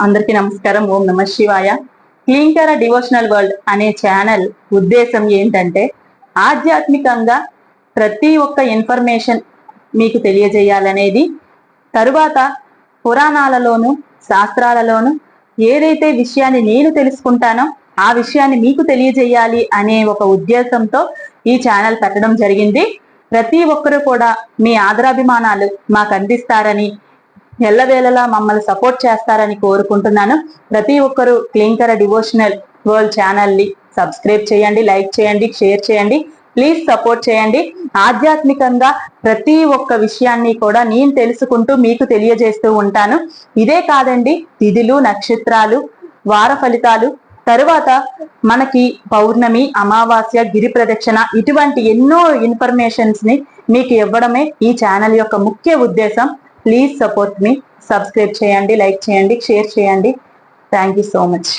అందరికీ నమస్కారం. ఓం నమ శివాయ. క్లీంకర డివోషనల్ వరల్డ్ అనే ఛానల్ ఉద్దేశం ఏంటంటే ఆధ్యాత్మికంగా ప్రతి ఒక్క ఇన్ఫర్మేషన్ మీకు తెలియజేయాలనేది, తరువాత పురాణాలలోను శాస్త్రాలలోను ఏదైతే విషయాన్ని నేను తెలుసుకుంటానో ఆ విషయాన్ని మీకు తెలియజేయాలి అనే ఒక ఉద్దేశంతో ఈ ఛానల్ పెట్టడం జరిగింది. ప్రతి ఒక్కరూ కూడా మీ ఆదరాభిమానాలు మాకు అందిస్తారని, ఎల్లవేళలా మమ్మల్ని సపోర్ట్ చేస్తారని కోరుకుంటున్నాను. ప్రతి ఒక్కరూ క్లీంకర డివోషనల్ వరల్డ్ ఛానల్ ని సబ్స్క్రైబ్ చేయండి, లైక్ చేయండి, షేర్ చేయండి. ప్లీజ్ సపోర్ట్ చేయండి. ఆధ్యాత్మికంగా ప్రతి ఒక్క విషయాన్ని కూడా నేను తెలుసుకుంటూ మీకు తెలియజేస్తూ ఉంటాను. ఇదే కాదండి, తిథులు, నక్షత్రాలు, వార ఫలితాలు, తరువాత మనకి పౌర్ణమి, అమావాస్య, గిరి ప్రదక్షిణ, ఇటువంటి ఎన్నో ఇన్ఫర్మేషన్స్ ని మీకు ఇవ్వడమే ఈ ఛానల్ యొక్క ముఖ్య ఉద్దేశం. Please support me. సబ్స్క్రైబ్ చేయండి, లైక్ చేయండి, షేర్ చేయండి. Thank you so much.